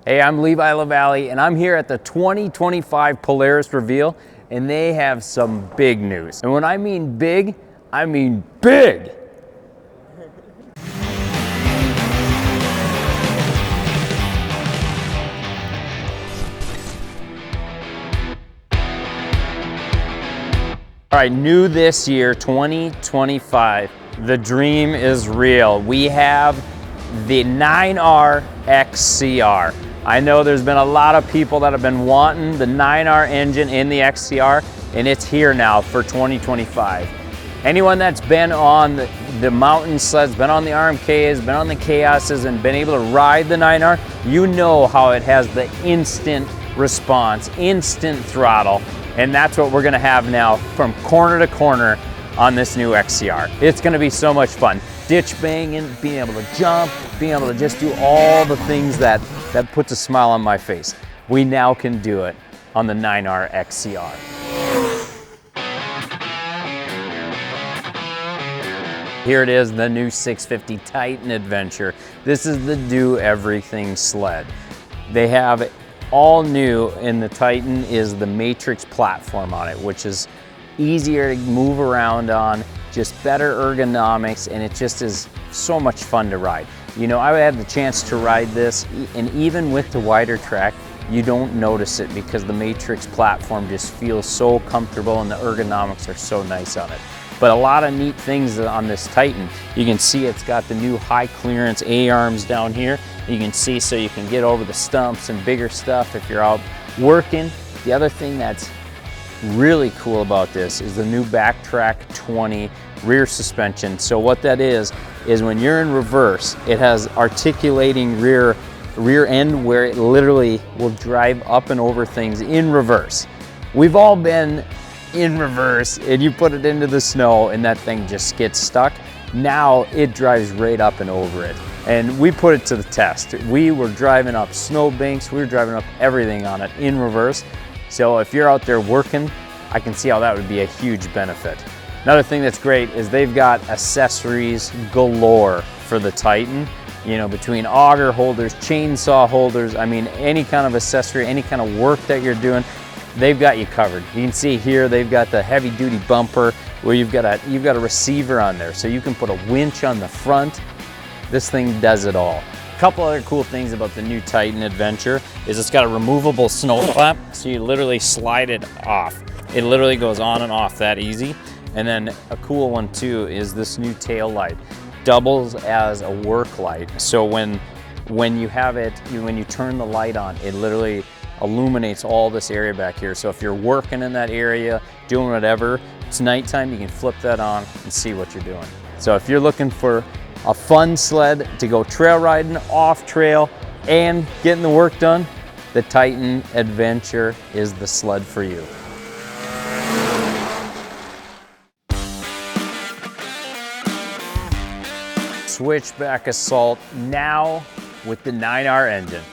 Hey, I'm Levi LaVallee, and I'm here at the 2025 Polaris Reveal, and they have some big news. And when I mean big, I mean big! All right, new this year, 2025, the dream is real. We have the 9R XCR. I know there's been a lot of people that have been wanting the 9R engine in the XCR, and it's here now for 2025. Anyone that's been on the mountain sleds, been on the RMKs, been on the Chaoses, and been able to ride the 9R, you know how it has the instant response, instant throttle, and that's what we're gonna have now from corner to corner on this new XCR. It's gonna be so much fun. Ditch banging, being able to jump, being able to just do all the things that puts a smile on my face. We now can do it on the 9R XCR. Here it is, the new 650 Titan Adventure. This is the do everything sled. They have all new in the Titan is the Matrix platform on it, which is easier to move around on, just better ergonomics, and it just is so much fun to ride. You know, I had the chance to ride this, and even with the wider track, you don't notice it because the Matrix platform just feels so comfortable and the ergonomics are so nice on it. But a lot of neat things on this Titan. You can see it's got the new high clearance A-arms down here. You can see so you can get over the stumps and bigger stuff if you're out working. The other thing that's really cool about this is the new Backtrack 20 rear suspension. So what that is when you're in reverse, it has articulating rear end where it literally will drive up and over things in reverse. We've all been in reverse and you put it into the snow and that thing just gets stuck. Now it drives right up and over it. And we put it to the test. We were driving up snow banks, we were driving up everything on it in reverse. So if you're out there working, I can see how that would be a huge benefit. Another thing that's great is they've got accessories galore for the Titan. You know, between auger holders, chainsaw holders, I mean, any kind of accessory, any kind of work that you're doing, they've got you covered. You can see here, they've got the heavy duty bumper where you've got a receiver on there. So you can put a winch on the front. This thing does it all. A couple other cool things about the new Titan Adventure is it's got a removable snow flap, so you literally slide it off. It literally goes on and off that easy. And then a cool one too is this new tail light. Doubles as a work light. So when you have it, when you turn the light on, it literally illuminates all this area back here. So if you're working in that area, doing whatever, it's nighttime, you can flip that on and see what you're doing. So if you're looking for a fun sled to go trail riding, off trail, and getting the work done, the Titan Adventure is the sled for you. Switchback Assault now with the 9R engine.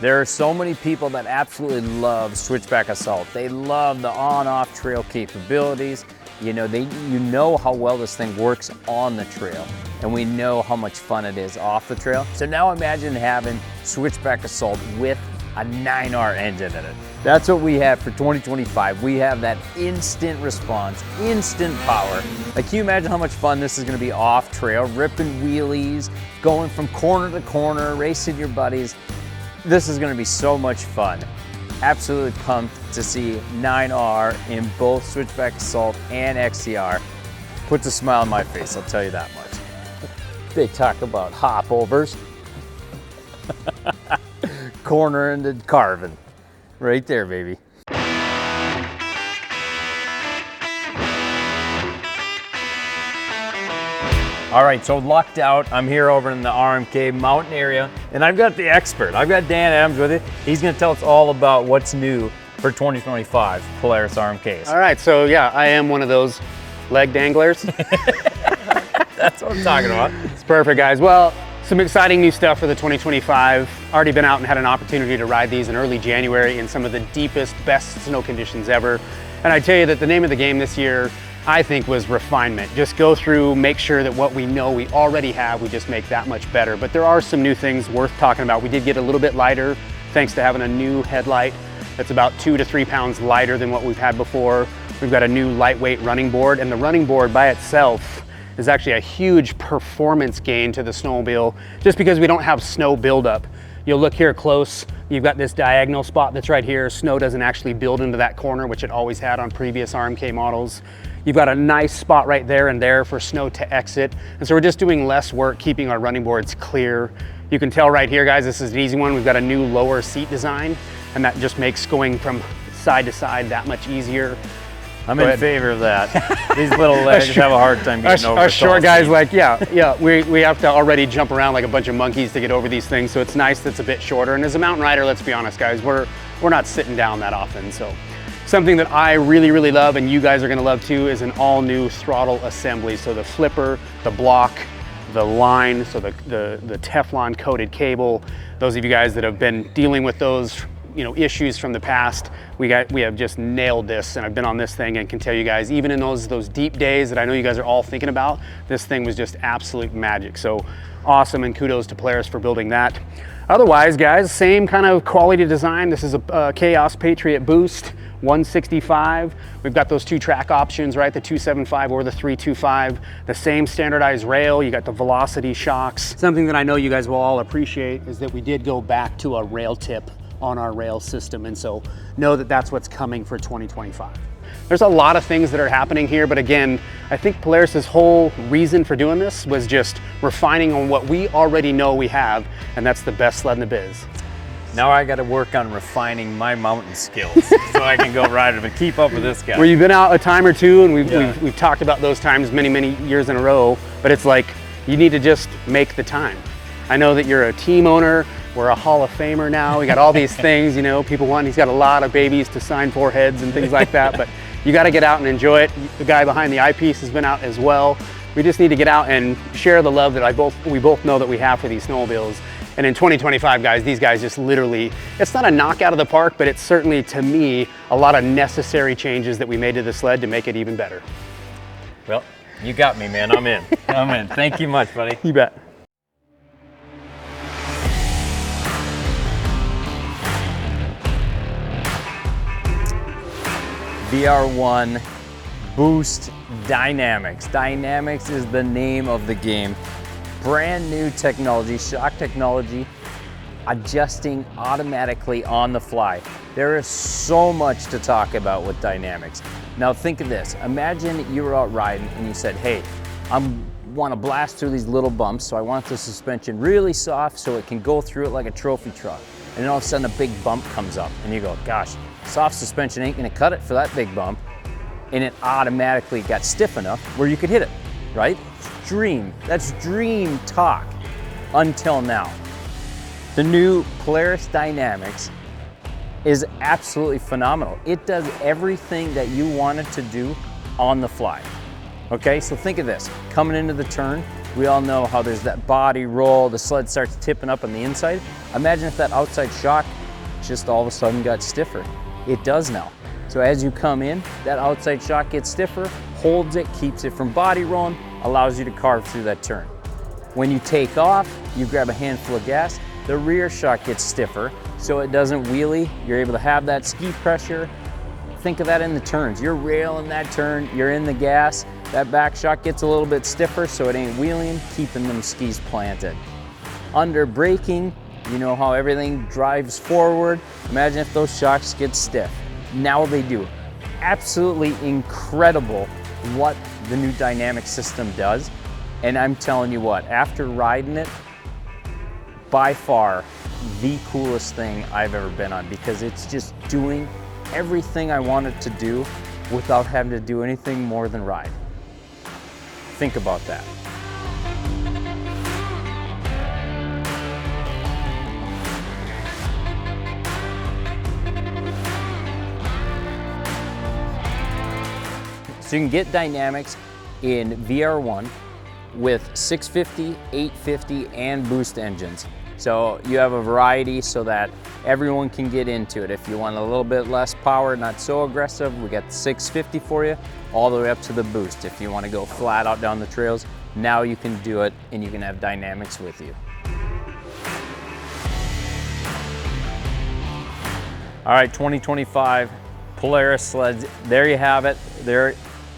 There are so many people that absolutely love Switchback Assault. They love the on-off trail capabilities. You know how well this thing works on the trail, and we know how much fun it is off the trail. So now imagine having Switchback Assault with a 9R engine in it. That's what we have for 2025. We have that instant response, instant power. Like, can you imagine how much fun this is gonna be off trail, ripping wheelies, going from corner to corner, racing your buddies. This is gonna be so much fun. Absolutely pumped to see 9R in both Switchback Assault and XCR. Puts a smile on my face, I'll tell you that much. They talk about hopovers. Corner and carving. Right there, baby. All right, so lucked out. I'm here over in the RMK mountain area, and I've got the expert. I've got Dan Adams with it. He's gonna tell us all about what's new for 2025 Polaris RMKs. All right, so yeah, I am one of those leg danglers. That's what I'm talking about. It's perfect, guys. Well, some exciting new stuff for the 2025. Already been out and had an opportunity to ride these in early January in some of the deepest, best snow conditions ever. And I tell you that the name of the game this year, I think, was refinement. Just go through, make sure that what we know we already have, we just make that much better. But there are some new things worth talking about. We did get a little bit lighter thanks to having a new headlight that's about 2 to 3 pounds lighter than what we've had before. We've got a new lightweight running board, and the running board by itself is actually a huge performance gain to the snowmobile, just because we don't have snow buildup. You'll look here close, you've got this diagonal spot that's right here. Snow doesn't actually build into that corner, which it always had on previous RMK models. You've got a nice spot right there and there for snow to exit. And so we're just doing less work keeping our running boards clear. You can tell right here, guys, this is an easy one. We've got a new lower seat design, and that just makes going from side to side that much easier. I'm in favor of that. These little legs have a hard time getting over. Our short guys like, we have to already jump around like a bunch of monkeys to get over these things, so it's nice that it's a bit shorter. And as a mountain rider, let's be honest, guys, we're not sitting down that often. So something that I really, really love, and you guys are gonna love too, is an all new throttle assembly. So the flipper, the block, the line, so the Teflon coated cable. Those of you guys that have been dealing with those issues from the past, we have just nailed this, and I've been on this thing and can tell you guys, even in those deep days that I know you guys are all thinking about, this thing was just absolute magic. So awesome, and kudos to Polaris for building that. Otherwise, guys, same kind of quality design. This is a Chaos Patriot Boost 165. We've got those 2 track options, right? The 275 or the 325. The same standardized rail. You got the velocity shocks. Something that I know you guys will all appreciate is that we did go back to a rail tip on our rail system, and so know that that's what's coming for 2025. There's a lot of things that are happening here, but again, I think Polaris's whole reason for doing this was just refining on what we already know we have, and that's the best sled in the biz. Now I got to work on refining my mountain skills so I can go ride it and keep up with this guy. Where you've been out a time or two, and we've talked about those times many years in a row, but it's like you need to just make the time. I know that you're a team owner. We're a Hall of Famer now. We got all these things, people want. He's got a lot of babies to sign foreheads and things like that, but you got to get out and enjoy it. The guy behind the eyepiece has been out as well. We just need to get out and share the love that we both know that we have for these snowmobiles. And in 2025, guys, these guys just literally, it's not a knockout of the park, but it's certainly, to me, a lot of necessary changes that we made to the sled to make it even better. Well, you got me, man. I'm in. I'm in. Thank you much, buddy. You bet. VR1 Boost Dynamics. Dynamics is the name of the game. Brand new technology, shock technology, adjusting automatically on the fly. There is so much to talk about with Dynamics. Now think of this. Imagine you were out riding and you said, hey, I want to blast through these little bumps, so I want the suspension really soft so it can go through it like a trophy truck. And then all of a sudden a big bump comes up and you go, gosh, soft suspension ain't gonna cut it for that big bump. And it automatically got stiff enough where you could hit it, right? That's dream talk until now. The new Polaris Dynamics is absolutely phenomenal. It does everything that you want it to do on the fly. Okay, so think of this. Coming into the turn, we all know how there's that body roll, the sled starts tipping up on the inside. Imagine if that outside shock just all of a sudden got stiffer. It does now. So as you come in, that outside shock gets stiffer, holds it, keeps it from body rolling, allows you to carve through that turn. When you take off, you grab a handful of gas, the rear shock gets stiffer, so it doesn't wheelie. You're able to have that ski pressure. Think of that in the turns. You're railing that turn, you're in the gas, that back shock gets a little bit stiffer so it ain't wheeling, keeping them skis planted. Under braking, you know how everything drives forward. Imagine if those shocks get stiff. Now they do. Absolutely incredible what the new dynamic system does. And I'm telling you what, after riding it, by far the coolest thing I've ever been on, because it's just doing everything I want it to do without having to do anything more than ride. Think about that. So you can get Dynamics in VR1 with 650, 850, and boost engines. So you have a variety so that everyone can get into it. If you want a little bit less power, not so aggressive, we got the 650 for you, all the way up to the boost. If you want to go flat out down the trails, now you can do it and you can have Dynamics with you. All right, 2025 Polaris sleds, there you have it. They're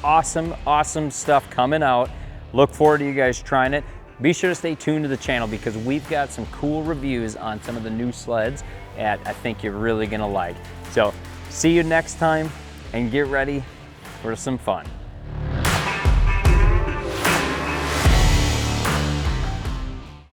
awesome, awesome stuff coming out. Look forward to you guys trying it. Be sure to stay tuned to the channel because we've got some cool reviews on some of the new sleds that I think you're really gonna like. So see you next time and get ready for some fun.